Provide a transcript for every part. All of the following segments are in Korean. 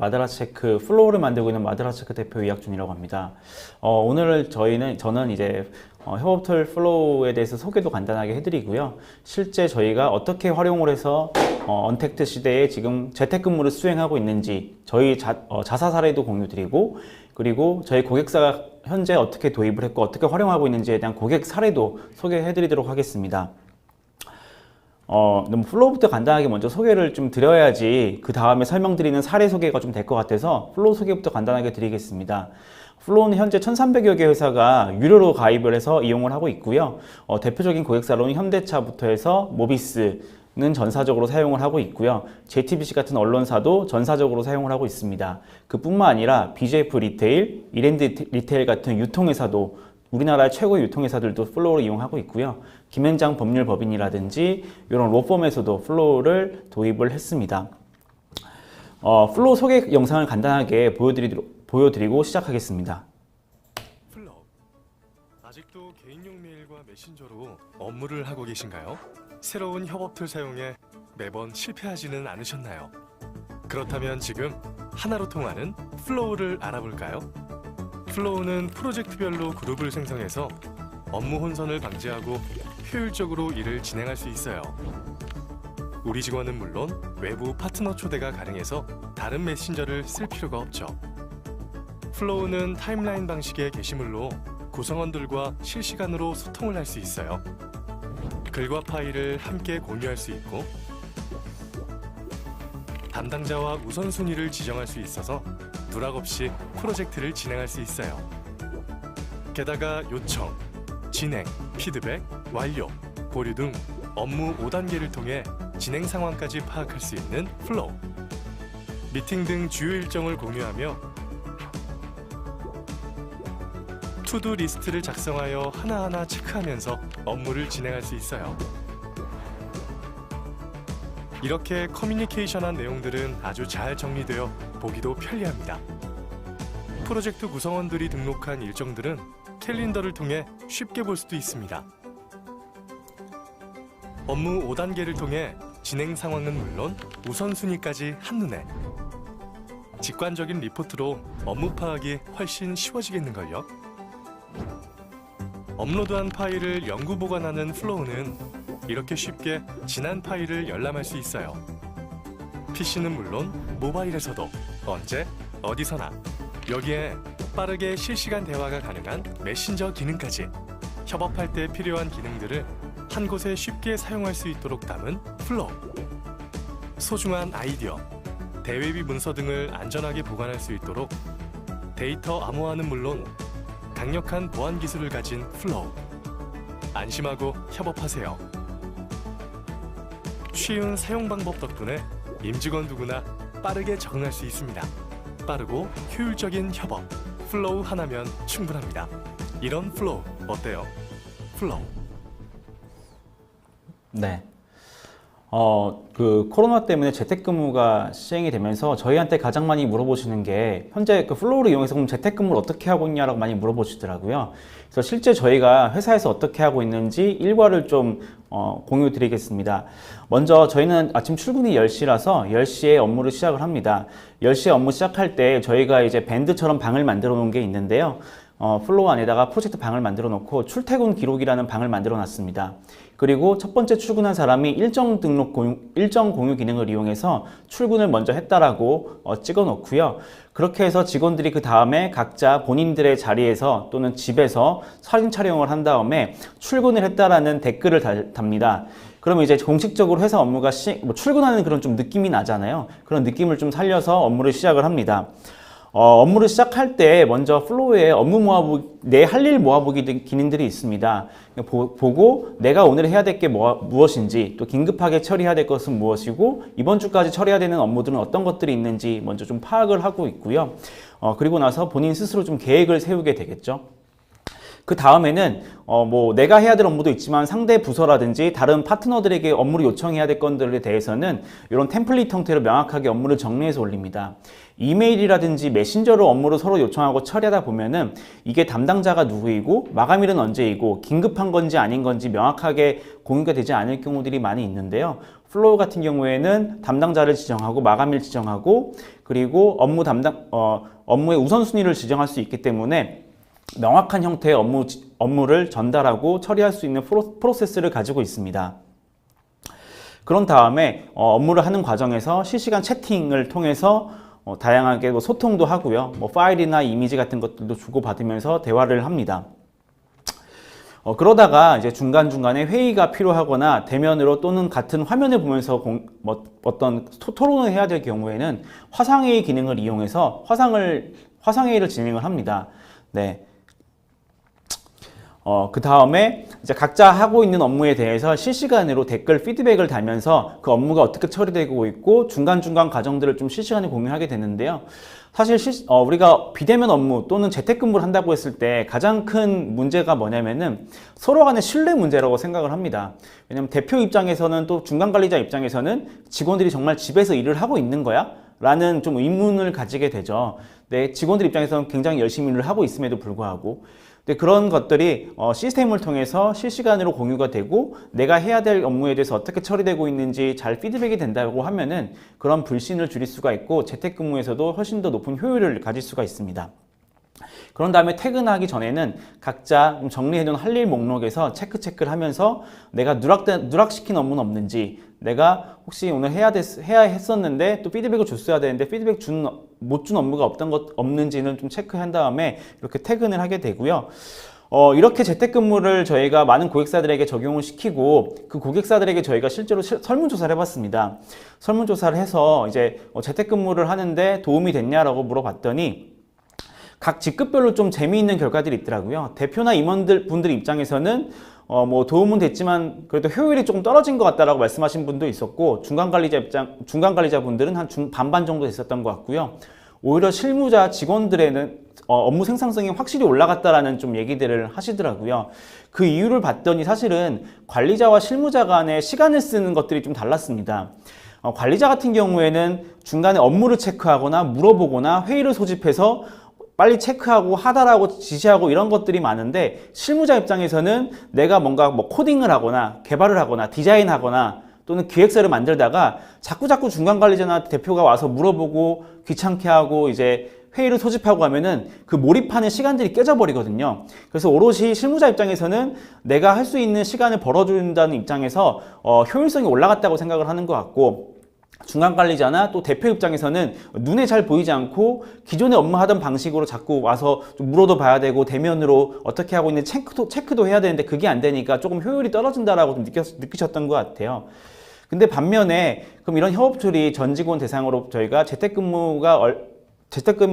마드라체크 플로우를 만들고 있는 마드라체크 대표 이학준이라고 합니다. 오늘 저는 이제 협업툴 플로우에 대해서 소개도 간단하게 해드리고요. 실제 저희가 어떻게 활용을 해서 언택트 시대에 지금 재택근무를 수행하고 있는지 저희 자사 사례도 공유드리고, 그리고 저희 고객사가 현재 어떻게 도입을 했고 어떻게 활용하고 있는지에 대한 고객 사례도 소개해드리도록 하겠습니다. 너무 플로우부터 간단하게 먼저 소개를 좀 드려야지 그 다음에 설명드리는 사례 소개가 좀 될 것 같아서 플로우 소개부터 간단하게 드리겠습니다. 플로우는 현재 1,300여 개 회사가 유료로 가입을 해서 이용을 하고 있고요. 대표적인 고객사로는 현대차부터 해서 모비스는 전사적으로 사용을 하고 있고요. JTBC 같은 언론사도 전사적으로 사용을 하고 있습니다. 그뿐만 아니라 BJF 리테일, 이랜드 리테일 같은 유통회사도 우리나라의 최고의 유통회사들도 플로우를 이용하고 있고요. 김현장 법률법인이라든지 이런 로펌에서도 플로우를 도입을 했습니다. 플로우 소개 영상을 간단하게 보여드리고 시작하겠습니다. 플로우, 아직도 개인용 메일과 메신저로 업무를 하고 계신가요? 새로운 협업툴 사용에 매번 실패하지는 않으셨나요? 그렇다면 지금 하나로 통하는 플로우를 알아볼까요? 플로우는 프로젝트별로 그룹을 생성해서 업무 혼선을 방지하고 효율적으로 일을 진행할 수 있어요. 우리 직원은 물론 외부 파트너 초대가 가능해서 다른 메신저를 쓸 필요가 없죠. 플로우는 타임라인 방식의 게시물로 구성원들과 실시간으로 소통을 할 수 있어요. 글과 파일을 함께 공유할 수 있고, 담당자와 우선순위를 지정할 수 있어서 누락 없이 프로젝트를 진행할 수 있어요. 게다가 요청, 진행, 피드백, 완료, 보류 등 업무 5단계를 통해 진행 상황까지 파악할 수 있는 플로우. 미팅 등 주요 일정을 공유하며 투두 리스트를 작성하여 하나하나 체크하면서 업무를 진행할 수 있어요. 이렇게 커뮤니케이션한 내용들은 아주 잘 정리되어 보기도 편리합니다. 프로젝트 구성원들이 등록한 일정들은 캘린더를 통해 쉽게 볼 수도 있습니다. 업무 5단계를 통해 진행 상황은 물론 우선순위까지 한눈에. 직관적인 리포트로 업무 파악이 훨씬 쉬워지겠는걸요. 업로드한 파일을 영구 보관하는 플로우는 이렇게 쉽게 지난 파일을 열람할 수 있어요. PC는 물론 모바일에서도 언제 어디서나. 여기에 빠르게 실시간 대화가 가능한 메신저 기능까지, 협업할 때 필요한 기능들을 한 곳에 쉽게 사용할 수 있도록 담은 플로우. 소중한 아이디어, 대외비 문서 등을 안전하게 보관할 수 있도록 데이터 암호화는 물론 강력한 보안 기술을 가진 플로우. 안심하고 협업하세요. 쉬운 사용 방법 덕분에 임직원 누구나 빠르게 적응할 수 있습니다. 빠르고 효율적인 협업, 플로우 하나면 충분합니다. 이런 플로우 어때요? 플로우. 네. 코로나 때문에 재택근무가 시행이 되면서 저희한테 가장 많이 물어보시는 게 현재 그 플로우를 이용해서 그럼 재택근무를 어떻게 하고 있냐라고 많이 물어보시더라고요. 그래서 실제 저희가 회사에서 어떻게 하고 있는지 일과를 좀 공유 드리겠습니다. 먼저 저희는 아침 출근이 10시라서 10시에 업무를 시작을 합니다. 10시에 업무 시작할 때 저희가 이제 밴드처럼 방을 만들어 놓은 게 있는데요. 플로우 안에다가 프로젝트 방을 만들어 놓고 출퇴근 기록이라는 방을 만들어 놨습니다. 그리고 첫 번째 출근한 사람이 일정 공유 기능을 이용해서 출근을 먼저 했다라고 찍어 놓고요. 그렇게 해서 직원들이 그 다음에 각자 본인들의 자리에서 또는 집에서 사진 촬영을 한 다음에 출근을 했다라는 댓글을 답니다. 그러면 이제 공식적으로 회사 업무가 출근하는 그런 좀 느낌이 나잖아요. 그런 느낌을 좀 살려서 업무를 시작을 합니다. 업무를 시작할 때 먼저 플로우에 업무 모아보기, 내 할 일 모아보기 기능들이 있습니다. 보고 내가 오늘 해야 될 게 무엇인지, 또 긴급하게 처리해야 될 것은 무엇이고, 이번 주까지 처리해야 되는 업무들은 어떤 것들이 있는지 먼저 좀 파악을 하고 있고요. 그리고 나서 본인 스스로 좀 계획을 세우게 되겠죠. 그 다음에는 뭐 내가 해야 될 업무도 있지만 상대 부서라든지 다른 파트너들에게 업무를 요청해야 될 건들에 대해서는 이런 템플릿 형태로 명확하게 업무를 정리해서 올립니다. 이메일이라든지 메신저로 업무를 서로 요청하고 처리하다 보면은 이게 담당자가 누구이고 마감일은 언제이고 긴급한 건지 아닌 건지 명확하게 공유가 되지 않을 경우들이 많이 있는데요. 플로우 같은 경우에는 담당자를 지정하고 마감일 지정하고 그리고 업무의 우선순위를 지정할 수 있기 때문에 명확한 형태의 업무를 전달하고 처리할 수 있는 프로세스를 가지고 있습니다. 그런 다음에 업무를 하는 과정에서 실시간 채팅을 통해서 다양하게 뭐 소통도 하고요. 뭐 파일이나 이미지 같은 것들도 주고받으면서 대화를 합니다. 그러다가 이제 중간중간에 회의가 필요하거나 대면으로 또는 같은 화면을 보면서 어떤 토론을 해야 될 경우에는 화상회의 기능을 이용해서 화상회의를 진행을 합니다. 네. 그 다음에 이제 각자 하고 있는 업무에 대해서 실시간으로 댓글 피드백을 달면서 그 업무가 어떻게 처리되고 있고 중간중간 과정들을 좀 실시간에 공유하게 되는데요. 사실 우리가 비대면 업무 또는 재택근무를 한다고 했을 때 가장 큰 문제가 뭐냐면은 서로 간의 신뢰 문제라고 생각을 합니다. 왜냐면 대표 입장에서는 또 중간관리자 입장에서는 직원들이 정말 집에서 일을 하고 있는 거야? 라는 좀 의문을 가지게 되죠. 네, 직원들 입장에서는 굉장히 열심히 일을 하고 있음에도 불구하고 근데 그런 것들이 시스템을 통해서 실시간으로 공유가 되고 내가 해야 될 업무에 대해서 어떻게 처리되고 있는지 잘 피드백이 된다고 하면은 그런 불신을 줄일 수가 있고 재택근무에서도 훨씬 더 높은 효율을 가질 수가 있습니다. 그런 다음에 퇴근하기 전에는 각자 정리해둔 할 일 목록에서 체크를 하면서 내가 누락시킨 업무는 없는지 내가 혹시 오늘 해야 했었는데 또 피드백을 줬어야 되는데 피드백 못 준 업무가 없는지는 좀 체크한 다음에 이렇게 퇴근을 하게 되고요. 이렇게 재택근무를 저희가 많은 고객사들에게 적용을 시키고 그 고객사들에게 저희가 실제로 설문조사를 해봤습니다. 설문조사를 해서 이제 재택근무를 하는데 도움이 됐냐라고 물어봤더니 각 직급별로 좀 재미있는 결과들이 있더라고요. 대표나 임원분들 입장에서는 뭐 도움은 됐지만 그래도 효율이 조금 떨어진 것 같다라고 말씀하신 분도 있었고 중간관리자분들은 한 반반 정도 됐었던 것 같고요. 오히려 실무자 직원들에는 업무 생산성이 확실히 올라갔다라는 좀 얘기들을 하시더라고요. 그 이유를 봤더니 사실은 관리자와 실무자 간의 시간을 쓰는 것들이 좀 달랐습니다. 관리자 같은 경우에는 중간에 업무를 체크하거나 물어보거나 회의를 소집해서 빨리 체크하고 하다라고 지시하고 이런 것들이 많은데 실무자 입장에서는 내가 뭔가 뭐 코딩을 하거나 개발을 하거나 디자인하거나 또는 기획서를 만들다가 자꾸 중간관리자나 대표가 와서 물어보고 귀찮게 하고 이제 회의를 소집하고 하면은 그 몰입하는 시간들이 깨져버리거든요. 그래서 오롯이 실무자 입장에서는 내가 할 수 있는 시간을 벌어준다는 입장에서 효율성이 올라갔다고 생각을 하는 것 같고 중간관리자나 또 대표 입장에서는 눈에 잘 보이지 않고 기존에 업무하던 방식으로 자꾸 와서 좀 물어도 봐야 되고 대면으로 어떻게 하고 있는지 체크도 해야 되는데 그게 안 되니까 조금 효율이 떨어진다라고 좀 느끼셨던 것 같아요. 근데 반면에 그럼 이런 협업툴이 전 직원 대상으로 저희가 재택근무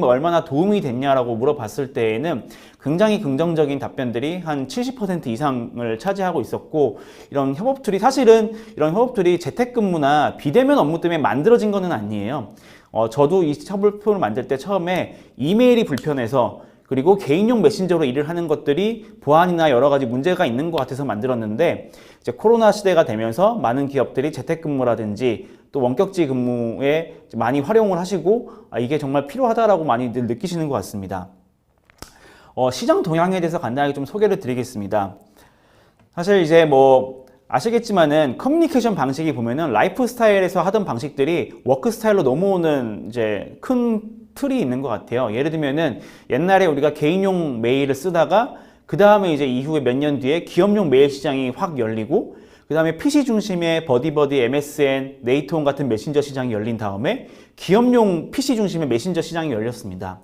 얼마나 도움이 됐냐라고 물어봤을 때에는 굉장히 긍정적인 답변들이 한 70% 이상을 차지하고 있었고 사실은 이런 협업툴이 재택근무나 비대면 업무 때문에 만들어진 거는 아니에요. 저도 이 협업툴을 만들 때 처음에 이메일이 불편해서 그리고 개인용 메신저로 일을 하는 것들이 보안이나 여러 가지 문제가 있는 것 같아서 만들었는데 이제 코로나 시대가 되면서 많은 기업들이 재택근무라든지 또 원격지 근무에 많이 활용을 하시고 이게 정말 필요하다라고 많이들 느끼시는 것 같습니다. 시장 동향에 대해서 간단하게 좀 소개를 드리겠습니다. 사실 이제 뭐 아시겠지만은 커뮤니케이션 방식이 보면은 라이프 스타일에서 하던 방식들이 워크 스타일로 넘어오는 이제 큰 틀이 있는 것 같아요. 예를 들면은 옛날에 우리가 개인용 메일을 쓰다가 그 다음에 이제 이후에 몇 년 뒤에 기업용 메일 시장이 확 열리고 그 다음에 PC 중심의 버디버디, MSN, 네이트온 같은 메신저 시장이 열린 다음에 기업용 PC 중심의 메신저 시장이 열렸습니다.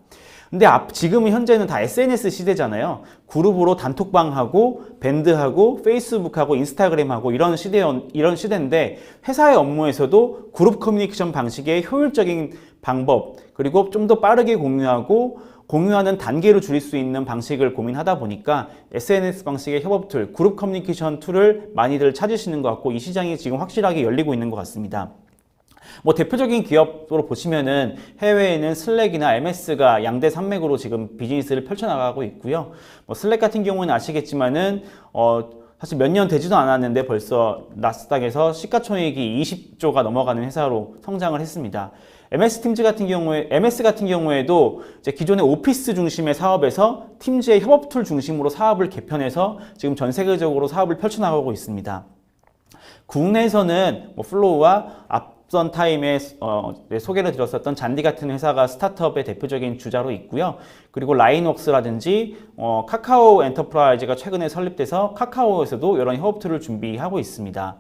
근데 지금은 현재는 다 SNS 시대잖아요. 그룹으로 단톡방하고 밴드하고 페이스북하고 인스타그램하고 이런 시대인데 회사의 업무에서도 그룹 커뮤니케이션 방식의 효율적인 방법 그리고 좀 더 빠르게 공유하는 단계를 줄일 수 있는 방식을 고민하다 보니까 SNS 방식의 협업 툴, 그룹 커뮤니케이션 툴을 많이들 찾으시는 것 같고 이 시장이 지금 확실하게 열리고 있는 것 같습니다. 뭐 대표적인 기업으로 보시면은 해외에는 슬랙이나 MS가 양대 산맥으로 지금 비즈니스를 펼쳐나가고 있고요. 뭐 슬랙 같은 경우는 아시겠지만은 사실 몇 년 되지도 않았는데 벌써 나스닥에서 시가총액이 20조가 넘어가는 회사로 성장을 했습니다. MS 같은 경우에도 이제 기존의 오피스 중심의 사업에서 팀즈의 협업 툴 중심으로 사업을 개편해서 지금 전 세계적으로 사업을 펼쳐나가고 있습니다. 국내에서는 뭐 플로우와 앞선 타임에 소개를 드렸었던 잔디 같은 회사가 스타트업의 대표적인 주자로 있고요. 그리고 라인웍스라든지 카카오 엔터프라이즈가 최근에 설립돼서 카카오에서도 이런 협업 툴을 준비하고 있습니다.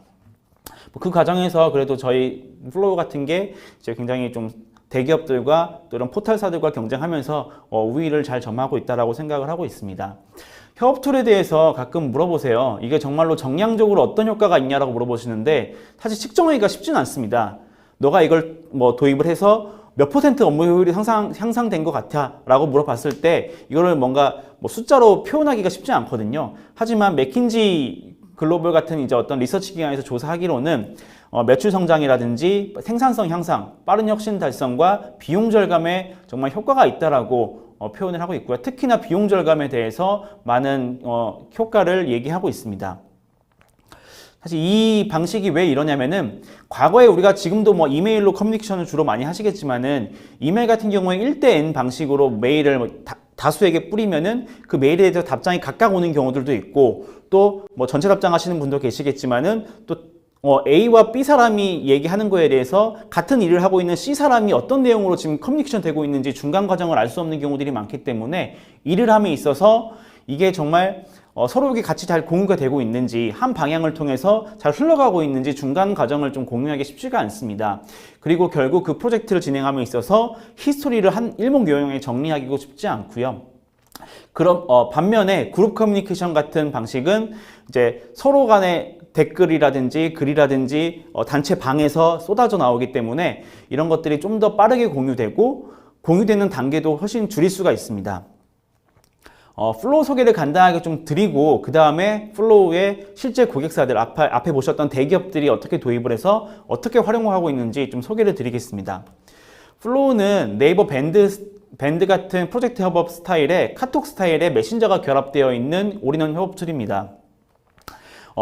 그 과정에서 그래도 저희 플로우 같은 게 이제 굉장히 좀 대기업들과 또 이런 포털사들과 경쟁하면서 우위를 잘 점하고 있다라고 생각을 하고 있습니다. 협업 툴에 대해서 가끔 물어보세요. 이게 정말로 정량적으로 어떤 효과가 있냐라고 물어보시는데 사실 측정하기가 쉽지는 않습니다. 너가 이걸 뭐 도입을 해서 몇 % 업무 효율이 향상된 것 같아? 라고 물어봤을 때 이거를 뭔가 뭐 숫자로 표현하기가 쉽지 않거든요. 하지만 맥킨지 글로벌 같은 이제 어떤 리서치 기관에서 조사하기로는 매출 성장이라든지 생산성 향상, 빠른 혁신 달성과 비용 절감에 정말 효과가 있다라고 표현을 하고 있고요. 특히나 비용 절감에 대해서 많은 효과를 얘기하고 있습니다. 사실 이 방식이 왜 이러냐면은 과거에 우리가 지금도 뭐 이메일로 커뮤니케이션을 주로 많이 하시겠지만은 이메일 같은 경우에 1대 N 방식으로 메일을 다수에게 뿌리면은 그 메일에 대해서 답장이 각각 오는 경우들도 있고 또 뭐 전체 답장하시는 분도 계시겠지만은 또 A와 B 사람이 얘기하는 거에 대해서 같은 일을 하고 있는 C 사람이 어떤 내용으로 지금 커뮤니케이션 되고 있는지 중간 과정을 알 수 없는 경우들이 많기 때문에 일을 함에 있어서 이게 정말 서로에게 같이 잘 공유가 되고 있는지 한 방향을 통해서 잘 흘러가고 있는지 중간 과정을 좀 공유하기 쉽지가 않습니다. 그리고 결국 그 프로젝트를 진행함에 있어서 히스토리를 한 일목요연하게 정리하기도 쉽지 않고요. 그럼 반면에 그룹 커뮤니케이션 같은 방식은 이제 서로 간의 댓글이라든지 글이라든지 단체 방에서 쏟아져 나오기 때문에 이런 것들이 좀 더 빠르게 공유되고 공유되는 단계도 훨씬 줄일 수가 있습니다. 플로우 소개를 간단하게 좀 드리고 그 다음에 플로우의 실제 고객사들 앞에 보셨던 대기업들이 어떻게 도입을 해서 어떻게 활용하고 있는지 좀 소개를 드리겠습니다. 플로우는 네이버 밴드 같은 프로젝트 협업 스타일에 카톡 스타일의 메신저가 결합되어 있는 올인원 협업 툴입니다.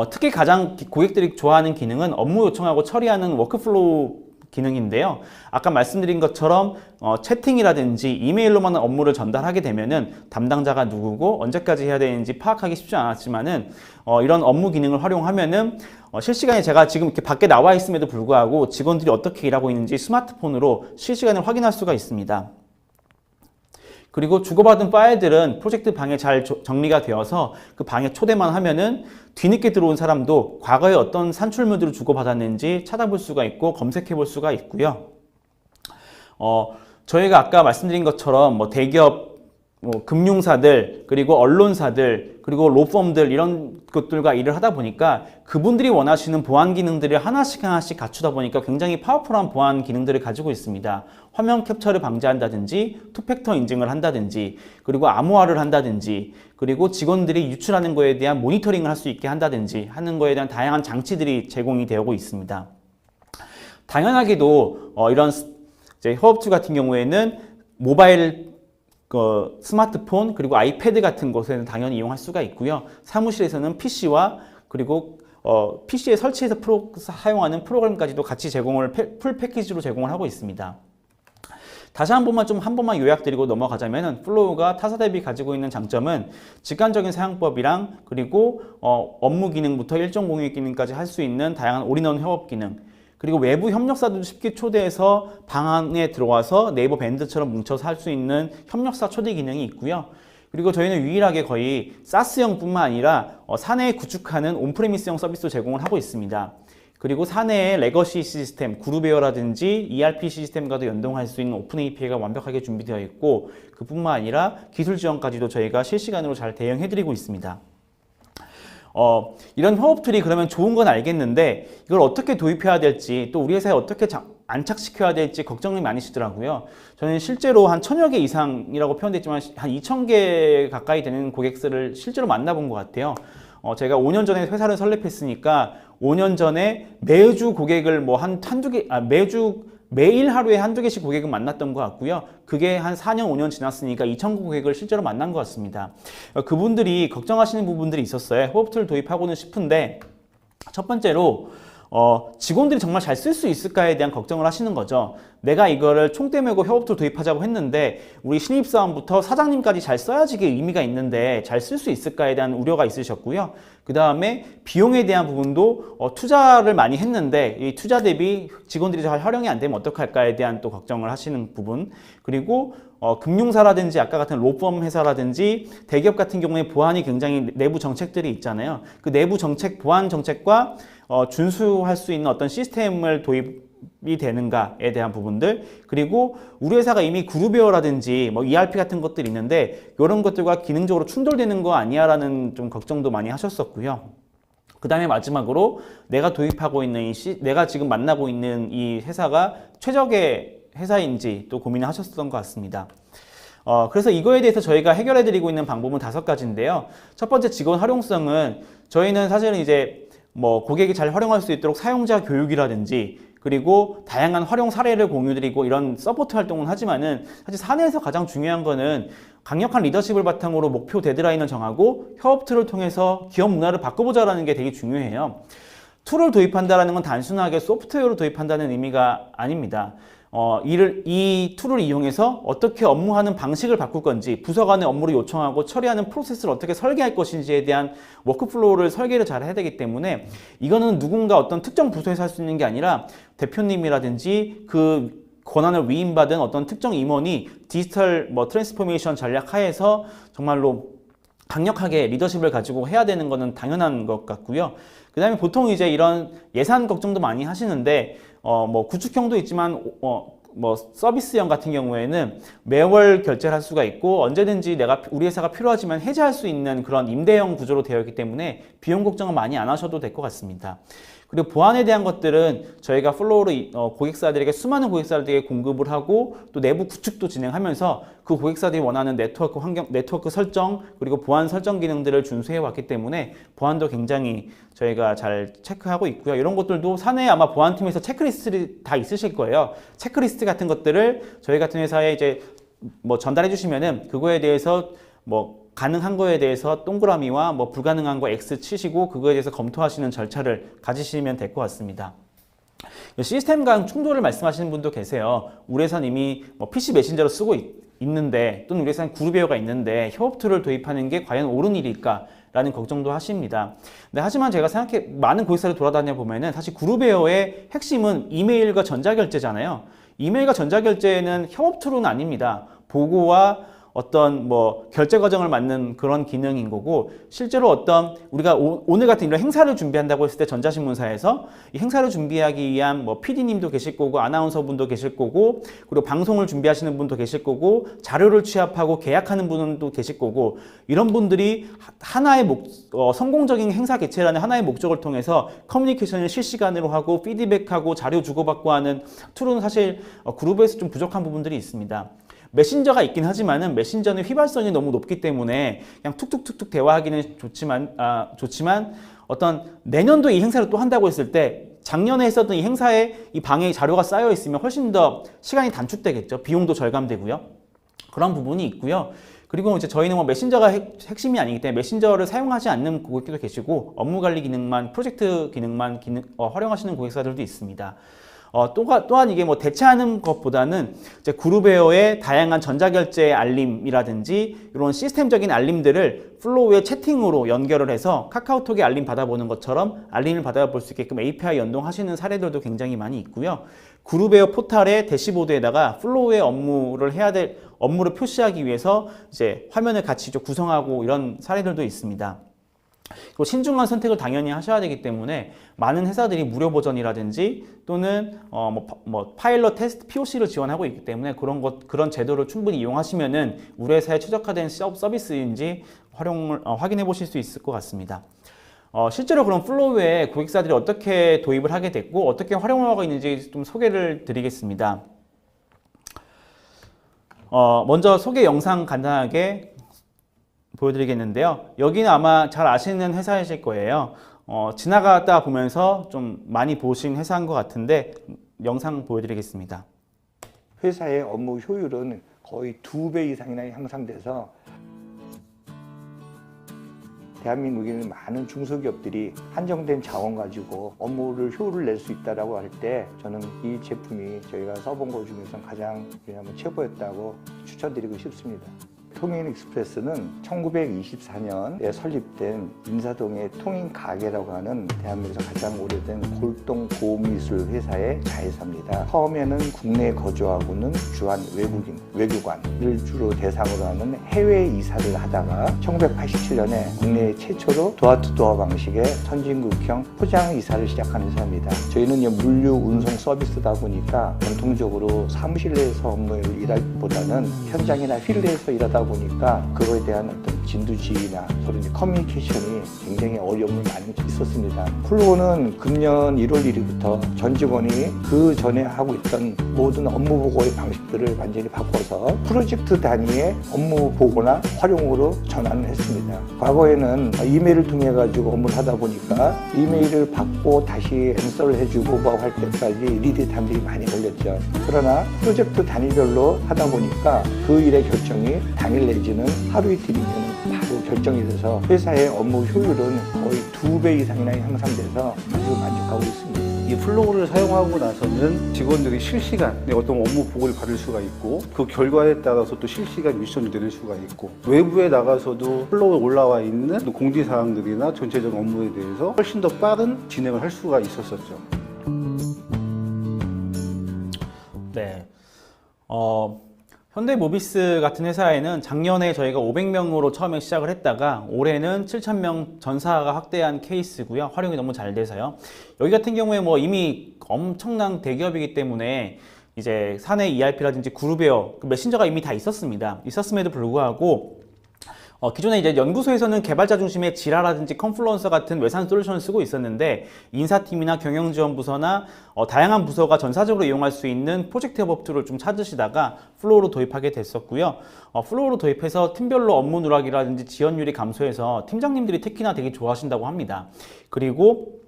특히 가장 고객들이 좋아하는 기능은 업무 요청하고 처리하는 워크플로우 기능인데요. 아까 말씀드린 것처럼 채팅이라든지 이메일로만 업무를 전달하게 되면은 담당자가 누구고 언제까지 해야 되는지 파악하기 쉽지 않았지만은 이런 업무 기능을 활용하면은 실시간에 제가 지금 이렇게 밖에 나와 있음에도 불구하고 직원들이 어떻게 일하고 있는지 스마트폰으로 실시간으로 확인할 수가 있습니다. 그리고 주고받은 파일들은 프로젝트 방에 잘 정리가 되어서 그 방에 초대만 하면은 뒤늦게 들어온 사람도 과거에 어떤 산출물들을 주고받았는지 찾아볼 수가 있고 검색해 볼 수가 있고요. 저희가 아까 말씀드린 것처럼 뭐 대기업 금융사들 그리고 언론사들 그리고 로펌들 이런 것들과 일을 하다 보니까 그분들이 원하시는 보안 기능들을 하나씩 갖추다 보니까 굉장히 파워풀한 보안 기능들을 가지고 있습니다. 화면 캡처를 방지한다든지 투팩터 인증을 한다든지 그리고 암호화를 한다든지 그리고 직원들이 유출하는 거에 대한 모니터링을 할 수 있게 한다든지 하는 거에 대한 다양한 장치들이 제공이 되고 있습니다. 당연하게도 이런 이제 협업투 같은 경우에는 모바일 스마트폰 그리고 아이패드 같은 곳에는 당연히 이용할 수가 있고요. 사무실에서는 PC와 그리고 PC에 설치해서 사용하는 프로그램까지도 같이 풀 패키지로 제공을 하고 있습니다. 다시 한 번만 요약드리고 넘어가자면 플로우가 타사 대비 가지고 있는 장점은 직관적인 사용법이랑 그리고 업무 기능부터 일정 공유 기능까지 할 수 있는 다양한 올인원 협업 기능 그리고 외부 협력사들도 쉽게 초대해서 방 안에 들어와서 네이버 밴드처럼 뭉쳐서 할 수 있는 협력사 초대 기능이 있고요. 그리고 저희는 유일하게 거의 사스형뿐만 아니라 사내에 구축하는 온프레미스형 서비스도 제공을 하고 있습니다. 그리고 사내에 레거시 시스템, 그룹웨어라든지 ERP 시스템과도 연동할 수 있는 오픈 API가 완벽하게 준비되어 있고 그뿐만 아니라 기술 지원까지도 저희가 실시간으로 잘 대응해드리고 있습니다. 이런 협업 툴이 그러면 좋은 건 알겠는데 이걸 어떻게 도입해야 될지 또 우리 회사에 어떻게 안착시켜야 될지 걱정이 많으시더라고요. 저는 실제로 한 1000여 개 이상이라고 표현됐지만 한 2000개 가까이 되는 고객들을 실제로 만나본 것 같아요. 제가 5년 전에 회사를 설립했으니까 5년 전에 매주 고객을 뭐 매일 하루에 한두 개씩 고객을 만났던 것 같고요. 그게 한 4년, 5년 지났으니까 2,000 고객을 실제로 만난 것 같습니다. 그분들이 걱정하시는 부분들이 있었어요. 협업툴을 도입하고는 싶은데, 첫 번째로 직원들이 정말 잘 쓸 수 있을까에 대한 걱정을 하시는 거죠. 내가 이거를 총대 메고 협업툴 도입하자고 했는데 우리 신입사원부터 사장님까지 잘 써야지 이게 의미가 있는데 잘 쓸 수 있을까에 대한 우려가 있으셨고요. 그 다음에 비용에 대한 부분도 투자를 많이 했는데 이 투자 대비 직원들이 잘 활용이 안 되면 어떡할까에 대한 또 걱정을 하시는 부분, 그리고 금융사라든지 아까 같은 로펌 회사라든지 대기업 같은 경우에 보안이 굉장히 내부 정책들이 있잖아요. 그 내부 정책, 보안 정책과 준수할 수 있는 어떤 시스템을 도입이 되는가에 대한 부분들, 그리고 우리 회사가 이미 그룹웨어라든지 뭐 ERP 같은 것들이 있는데 이런 것들과 기능적으로 충돌되는 거 아니야 라는 좀 걱정도 많이 하셨었고요. 그 다음에 마지막으로 내가 도입하고 있는 내가 지금 만나고 있는 이 회사가 최적의 회사인지 또 고민을 하셨던 것 같습니다. 그래서 이거에 대해서 저희가 해결해 드리고 있는 방법은 5가지인데요. 첫 번째, 직원 활용성은 저희는 사실은 이제 뭐 고객이 잘 활용할 수 있도록 사용자 교육이라든지 그리고 다양한 활용 사례를 공유드리고 이런 서포트 활동은 하지만은 사실 사내에서 가장 중요한 거는 강력한 리더십을 바탕으로 목표 데드라인을 정하고 협업 툴을 통해서 기업 문화를 바꿔보자라는 게 되게 중요해요. 툴을 도입한다는 건 단순하게 소프트웨어를 도입한다는 의미가 아닙니다. 이 툴을 이용해서 어떻게 업무하는 방식을 바꿀 건지, 부서 간의 업무를 요청하고 처리하는 프로세스를 어떻게 설계할 것인지에 대한 워크플로우를 설계를 잘 해야 되기 때문에 이거는 누군가 어떤 특정 부서에서 할 수 있는 게 아니라 대표님이라든지 그 권한을 위임받은 어떤 특정 임원이 디지털 트랜스포메이션 전략 하에서 정말로 강력하게 리더십을 가지고 해야 되는 거는 당연한 것 같고요. 그 다음에 보통 이제 이런 예산 걱정도 많이 하시는데 구축형도 있지만 서비스형 같은 경우에는 매월 결제를 할 수가 있고 언제든지 우리 회사가 필요하지만 해지할 수 있는 그런 임대형 구조로 되어 있기 때문에 비용 걱정은 많이 안 하셔도 될 것 같습니다. 그리고 보안에 대한 것들은 저희가 플로우로 수많은 고객사들에게 공급을 하고 또 내부 구축도 진행하면서 그 고객사들이 원하는 네트워크 설정 그리고 보안 설정 기능들을 준수해 왔기 때문에 보안도 굉장히 저희가 잘 체크하고 있고요. 이런 것들도 사내에 아마 보안팀에서 체크리스트를 다 있으실 거예요. 체크리스트 같은 것들을 저희 같은 회사에 이제 전달해 주시면은 그거에 대해서 가능한 거에 대해서 동그라미와 불가능한 거 X 치시고 그거에 대해서 검토하시는 절차를 가지시면 될 것 같습니다. 시스템 간 충돌을 말씀하시는 분도 계세요. 우리 회사는 이미 PC 메신저로 쓰고 있는데 또는 우리 회사는 그룹웨어가 있는데 협업 툴을 도입하는 게 과연 옳은 일일까? 라는 걱정도 하십니다. 하지만 제가 많은 고객사를 돌아다녀 보면은 사실 그룹웨어의 핵심은 이메일과 전자결제잖아요. 이메일과 전자결제는 협업 툴은 아닙니다. 보고와 어떤 결제 과정을 맞는 그런 기능인 거고, 실제로 우리가 오늘 같은 이런 행사를 준비한다고 했을 때 전자신문사에서 이 행사를 준비하기 위한 PD님도 계실 거고 아나운서 분도 계실 거고 그리고 방송을 준비하시는 분도 계실 거고 자료를 취합하고 계약하는 분도 계실 거고, 이런 분들이 하나의 성공적인 행사 개최라는 하나의 목적을 통해서 커뮤니케이션을 실시간으로 하고 피드백하고 자료 주고받고 하는 툴은 사실 그룹에서 좀 부족한 부분들이 있습니다. 메신저가 있긴 하지만은 메신저는 휘발성이 너무 높기 때문에 그냥 툭툭툭툭 대화하기는 좋지만 어떤 내년도에 이 행사를 또 한다고 했을 때 작년에 했었던 이 행사에 이 방에 자료가 쌓여 있으면 훨씬 더 시간이 단축되겠죠. 비용도 절감되고요. 그런 부분이 있고요. 그리고 이제 저희는 메신저가 핵심이 아니기 때문에 메신저를 사용하지 않는 고객들도 계시고 업무 관리 기능만, 프로젝트 기능만 활용하시는 고객사들도 있습니다. 또한 이게 대체하는 것보다는 이제 그룹웨어의 다양한 전자결제 알림이라든지 이런 시스템적인 알림들을 플로우의 채팅으로 연결을 해서 카카오톡에 알림 받아보는 것처럼 알림을 받아볼 수 있게끔 API 연동하시는 사례들도 굉장히 많이 있고요. 그룹웨어 포탈의 대시보드에다가 플로우의 업무를 표시하기 위해서 이제 화면을 같이 구성하고 이런 사례들도 있습니다. 그리고 신중한 선택을 당연히 하셔야 되기 때문에 많은 회사들이 무료 버전이라든지 또는 파일럿 테스트 POC를 지원하고 있기 때문에 그런 제도를 충분히 이용하시면은 우리 회사에 최적화된 서비스인지 확인해 보실 수 있을 것 같습니다. 실제로 그런 플로우에 고객사들이 어떻게 도입을 하게 됐고 어떻게 활용하고 있는지 좀 소개를 드리겠습니다. 먼저 소개 영상 간단하게 보여드리겠는데요. 여기는 아마 잘 아시는 회사이실 거예요. 지나가다 보면서 좀 많이 보신 회사인 것 같은데 영상 보여드리겠습니다. 회사의 업무 효율은 거의 2배 이상이나 향상돼서 대한민국에는 많은 중소기업들이 한정된 자원 가지고 업무를 효율을 낼 수 있다고 할 때 저는 이 제품이 저희가 써본 것 중에서 가장 그야말로 최고였다고 추천드리고 싶습니다. 통인익스프레스는 1924년에 설립된 인사동의 통인가게라고 하는 대한민국에서 가장 오래된 골동 고미술 회사의 자회사입니다. 처음에는 국내에 거주하고는 주한 외교관을 주로 대상으로 하는 해외 이사를 하다가 1987년에 국내 최초로 도어투도어 방식의 선진국형 포장 이사를 시작한 회사입니다. 저희는 물류 운송 서비스다 보니까 전통적으로 사무실 내에서 업무를 일하기보다는 현장이나 필드에서 일하다 보니까 그거에 대한 어떤 진두지휘나 서로 커뮤니케이션이 굉장히 어려움을 많이 있었습니다. 플로우는 금년 1월 1일부터 전 직원이 그 전에 하고 있던 모든 업무 보고의 방식들을 완전히 바꿔서 프로젝트 단위의 업무 보고나 활용으로 전환을 했습니다. 과거에는 이메일을 통해 가지고 업무를 하다 보니까 이메일을 받고 다시 앤서를 해주고 뭐 할 때까지 리드 타임들이 많이 걸렸죠. 그러나 프로젝트 단위별로 하다 보니까 그 일의 결정이 당일 내지는 하루 이틀이면 바로 결정이 돼서 회사의 업무 효율은 거의 2배 이상이나 향상돼서 아주 만족하고 있습니다. 이 플로우를 사용하고 나서는 직원들이 실시간에 어떤 업무 보고를 받을 수가 있고 그 결과에 따라서 또 실시간 미션을 내릴 수가 있고 외부에 나가서도 플로우에 올라와 있는 공지사항들이나 전체적인 업무에 대해서 훨씬 더 빠른 진행을 할 수가 있었었죠. 네. 현대모비스 같은 회사에는 작년에 저희가 500명으로 처음에 시작을 했다가 올해는 7,000명 전사가 확대한 케이스고요. 활용이 너무 잘 돼서요. 여기 같은 경우에 뭐 이미 엄청난 대기업이기 때문에 이제 사내 ERP라든지 그룹웨어, 메신저가 이미 다 있었습니다. 있었음에도 불구하고 기존에 이제 연구소에서는 개발자 중심의 지라라든지 컨플루언서 같은 외산 솔루션을 쓰고 있었는데 인사팀이나 경영지원부서나 다양한 부서가 전사적으로 이용할 수 있는 프로젝트 협업 툴을 좀 찾으시다가 플로우로 도입하게 됐었고요. 플로우로 도입해서 팀별로 업무 누락이라든지 지연율이 감소해서 팀장님들이 특히나 되게 좋아하신다고 합니다. 그리고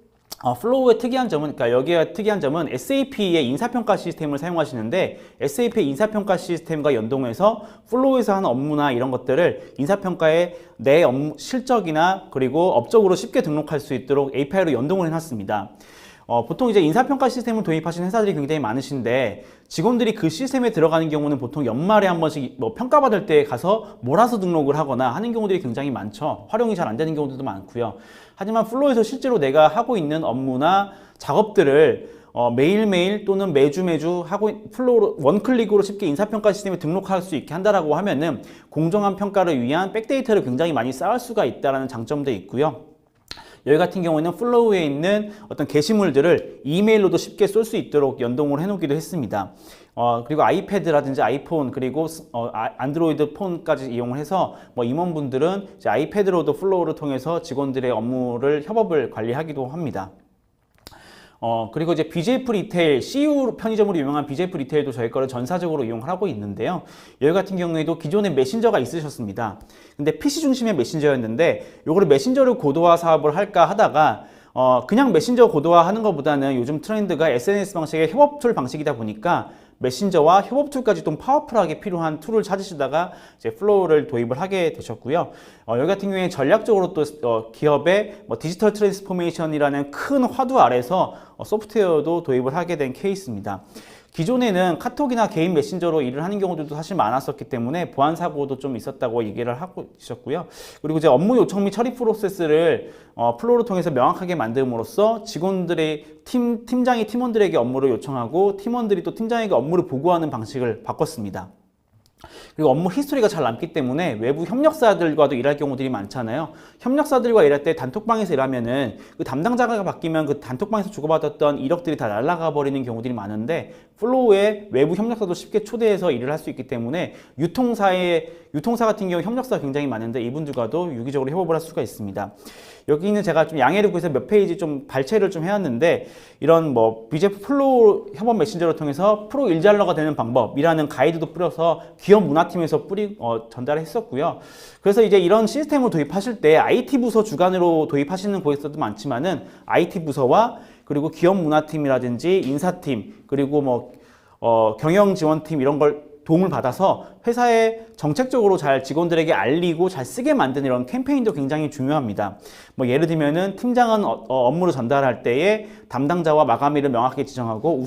플로우의 특이한 점은, 그러니까 여기에 특이한 점은 SAP의 인사평가 시스템을 사용하시는데 SAP의 인사평가 시스템과 연동해서 플로우에서 하는 업무나 이런 것들을 인사평가에 내 업무 실적이나 그리고 업적으로 쉽게 등록할 수 있도록 API로 연동을 해놨습니다. 보통 이제 인사평가 시스템을 도입하신 회사들이 굉장히 많으신데 직원들이 그 시스템에 들어가는 경우는 보통 연말에 한 번씩 평가받을 때 가서 몰아서 등록을 하거나 하는 경우들이 굉장히 많죠. 활용이 잘 안 되는 경우들도 많고요. 하지만 플로우에서 실제로 내가 하고 있는 업무나 작업들을 매일매일 또는 매주 하고 플로우로 원클릭으로 쉽게 인사평가 시스템에 등록할 수 있게 한다라고 하면은 공정한 평가를 위한 백데이터를 굉장히 많이 쌓을 수가 있다라는 장점도 있고요. 여기 같은 경우에는 플로우에 있는 어떤 게시물들을 이메일로도 쉽게 쏠 수 있도록 연동을 해놓기도 했습니다. 그리고 아이패드라든지 아이폰 그리고 안드로이드 폰까지 이용을 해서 임원분들은 이제 아이패드로도 플로우를 통해서 직원들의 업무를 협업을 관리하기도 합니다. 그리고 이제 BJF 리테일, CU 편의점으로 유명한 BJF 리테일도 저희 거를 전사적으로 이용을 하고 있는데요. 여기 같은 경우에도 기존에 메신저가 있으셨습니다. 근데 PC 중심의 메신저였는데 요거를 메신저를 고도화 사업을 할까 하다가 그냥 메신저 고도화 하는 것보다는 요즘 트렌드가 SNS 방식의 협업 툴 방식이다 보니까 메신저와 협업 툴까지 좀 파워풀하게 필요한 툴을 찾으시다가 이제 플로우를 도입을 하게 되셨고요. 여기 같은 경우에 전략적으로 또 기업의 디지털 트랜스포메이션이라는 큰 화두 아래서 소프트웨어도 도입을 하게 된 케이스입니다. 기존에는 카톡이나 개인 메신저로 일을 하는 경우들도 사실 많았었기 때문에 보안 사고도 좀 있었다고 얘기를 하고 있었고요. 그리고 이제 업무 요청 및 처리 프로세스를 플로우를 통해서 명확하게 만듦으로써 직원들의 팀장이 팀원들에게 업무를 요청하고 팀원들이 또 팀장에게 업무를 보고하는 방식을 바꿨습니다. 그리고 업무 히스토리가 잘 남기 때문에 외부 협력사들과도 일할 경우들이 많잖아요. 협력사들과 일할 때 단톡방에서 일하면은 그 담당자가 바뀌면 그 단톡방에서 주고받았던 이력들이 다 날아가 버리는 경우들이 많은데 플로우에 외부 협력사도 쉽게 초대해서 일을 할 수 있기 때문에 유통사 같은 경우 협력사가 굉장히 많은데 이분들과도 유기적으로 협업을 할 수가 있습니다. 여기는 제가 좀 양해를 구해서 몇 페이지 좀 발췌를 좀 해왔는데 이런 뭐 BGF 플로우 협업 메신저를 통해서 프로 일잘러가 되는 방법이라는 가이드도 뿌려서 기업 문화팀에서 전달했었고요. 그래서 이제 이런 시스템을 도입하실 때 IT 부서 주관으로 도입하시는 고객들도 많지만은 IT 부서와 그리고 기업 문화팀이라든지 인사팀 그리고 뭐 경영 지원팀 이런 걸 도움을 받아서 회사에 정책적으로 잘 직원들에게 알리고 잘 쓰게 만드는 이런 캠페인도 굉장히 중요합니다. 뭐 예를 들면은 팀장은 업무를 전달할 때에 담당자와 마감일을 명확하게 지정하고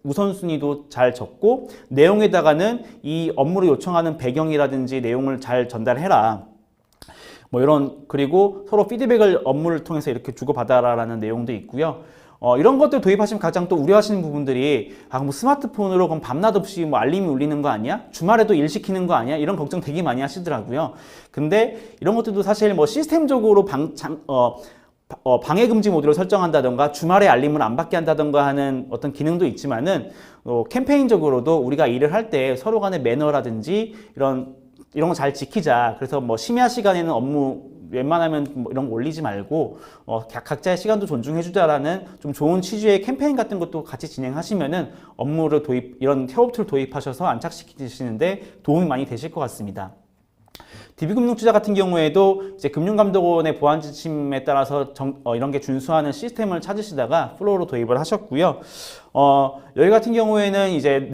우선순위도 잘 적고 내용에다가는 이 업무를 요청하는 배경이라든지 내용을 잘 전달해라. 뭐 이런 그리고 서로 피드백을 업무를 통해서 이렇게 주고받아라라는 내용도 있고요. 이런 것들 도입하시면 가장 또 우려하시는 부분들이 뭐 스마트폰으로 그럼 밤낮 없이 뭐 알림이 울리는 거 아니야? 주말에도 일 시키는 거 아니야? 이런 걱정 되게 많이 하시더라고요. 근데 이런 것들도 사실 뭐 시스템적으로 방해 금지 모드를 설정한다던가 주말에 알림을 안 받게 한다던가 하는 어떤 기능도 있지만은 캠페인적으로도 우리가 일을 할 때 서로 간의 매너라든지 이런 거 잘 지키자. 그래서 뭐 심야 시간에는 업무 웬만하면 뭐 이런 거 올리지 말고 각자의 시간도 존중해주자라는 좀 좋은 취지의 캠페인 같은 것도 같이 진행하시면은 업무를 이런 협업 툴 도입하셔서 안착시키시는데 도움이 많이 되실 것 같습니다. DB금융투자 같은 경우에도 이제 금융감독원의 보안 지침에 따라서 이런 게 준수하는 시스템을 찾으시다가 플로우로 도입을 하셨고요. 여기 같은 경우에는 이제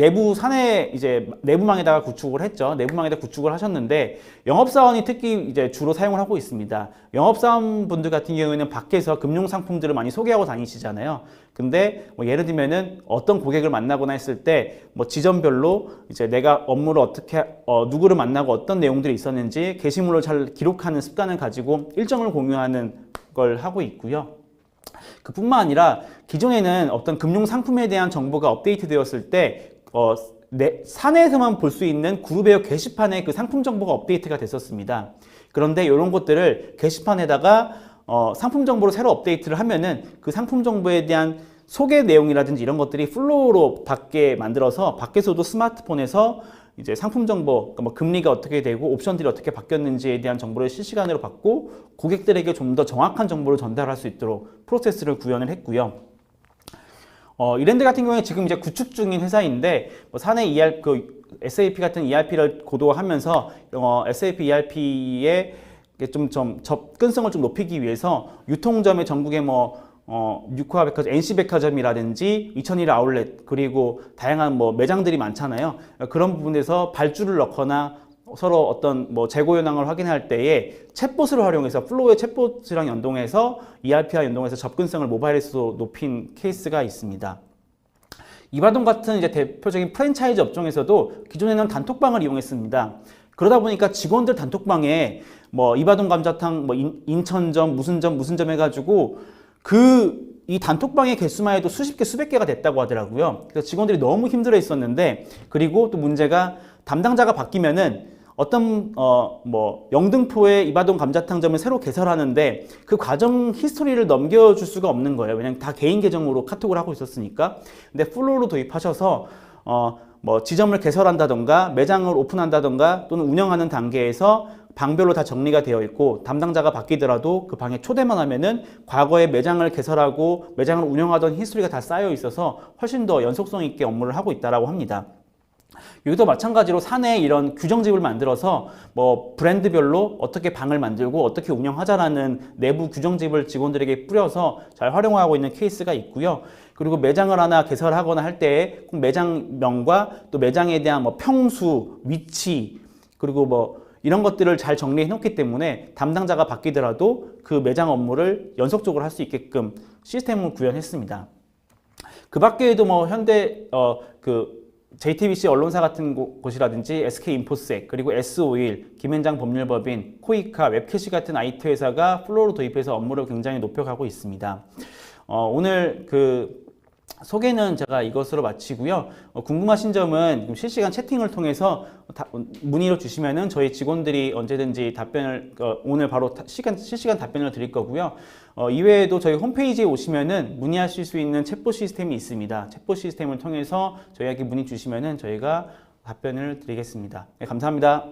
내부망에다가 구축을 했죠. 내부망에다 구축을 하셨는데 영업사원이 특히 이제 주로 사용을 하고 있습니다. 영업사원분들 같은 경우에는 밖에서 금융상품들을 많이 소개하고 다니시잖아요. 근데 뭐 예를 들면은 어떤 고객을 만나거나 했을 때 뭐 지점별로 이제 내가 업무를 어떻게 누구를 만나고 어떤 내용들이 있었는지 게시물을 잘 기록하는 습관을 가지고 일정을 공유하는 걸 하고 있고요. 그뿐만 아니라 기존에는 어떤 금융 상품에 대한 정보가 업데이트 되었을 때 사내에서만 볼 수 있는 그룹웨어 게시판에 그 상품 정보가 업데이트가 됐었습니다. 그런데 이런 것들을 게시판에다가 상품 정보로 새로 업데이트를 하면은 그 상품 정보에 대한 소개 내용이라든지 이런 것들이 플로우로 받게 만들어서 밖에서도 스마트폰에서 이제 상품 정보, 그러니까 뭐 금리가 어떻게 되고 옵션들이 어떻게 바뀌었는지에 대한 정보를 실시간으로 받고 고객들에게 좀 더 정확한 정보를 전달할 수 있도록 프로세스를 구현을 했고요. 이랜드 같은 경우에 지금 이제 구축 중인 회사인데 뭐 사내 SAP 같은 ERP를 고도화하면서 SAP ERP의 좀 접근성을 좀 높이기 위해서 유통점의 전국에 뉴코아백화점, NC백화점이라든지 2001 아울렛 그리고 다양한 뭐 매장들이 많잖아요. 그런 부분에서 발주를 넣거나 서로 어떤 뭐 재고 현황을 확인할 때에 챗봇을 활용해서 플로우의 챗봇이랑 연동해서 ERP와 연동해서 접근성을 모바일에서도 높인 케이스가 있습니다. 이바돈 같은 이제 대표적인 프랜차이즈 업종에서도 기존에는 단톡방을 이용했습니다. 그러다 보니까 직원들 단톡방에 뭐 이바돈 감자탕, 뭐 인천점, 무슨 점 해가지고 이 단톡방의 개수만 해도 수십 개, 수백 개가 됐다고 하더라고요. 그래서 직원들이 너무 힘들어 했었는데, 그리고 또 문제가 담당자가 바뀌면은 어떤, 영등포의 이바돈 감자탕점을 새로 개설하는데 그 과정 히스토리를 넘겨줄 수가 없는 거예요. 왜냐면 다 개인 계정으로 카톡을 하고 있었으니까. 근데 플로우로 도입하셔서, 지점을 개설한다던가 매장을 오픈한다던가 또는 운영하는 단계에서 방별로 다 정리가 되어 있고 담당자가 바뀌더라도 그 방에 초대만 하면은 과거에 매장을 개설하고 매장을 운영하던 히스토리가 다 쌓여 있어서 훨씬 더 연속성 있게 업무를 하고 있다라고 합니다. 여기도 마찬가지로 사내에 이런 규정집을 만들어서 뭐 브랜드별로 어떻게 방을 만들고 어떻게 운영하자라는 내부 규정집을 직원들에게 뿌려서 잘 활용하고 있는 케이스가 있고요. 그리고 매장을 하나 개설하거나 할 때 꼭 매장명과 또 매장에 대한 뭐 평수, 위치 그리고 이런 것들을 잘 정리해 놓기 때문에 담당자가 바뀌더라도 그 매장 업무를 연속적으로 할 수 있게끔 시스템을 구현했습니다. 그 밖에도 현대 JTBC 언론사 같은 곳이라든지 SK인포스ec 그리고 S51, 김현장 법률법인, 코이카, 웹캐시 같은 IT 회사가 플로우로 도입해서 업무를 굉장히 높여가고 있습니다. 오늘 소개는 제가 이것으로 마치고요. 궁금하신 점은 실시간 채팅을 통해서 문의로 주시면은 저희 직원들이 언제든지 답변을 오늘 바로 실시간 답변을 드릴 거고요. 이외에도 저희 홈페이지에 오시면은 문의하실 수 있는 챗봇 시스템이 있습니다. 챗봇 시스템을 통해서 저희에게 문의 주시면은 저희가 답변을 드리겠습니다. 네, 감사합니다.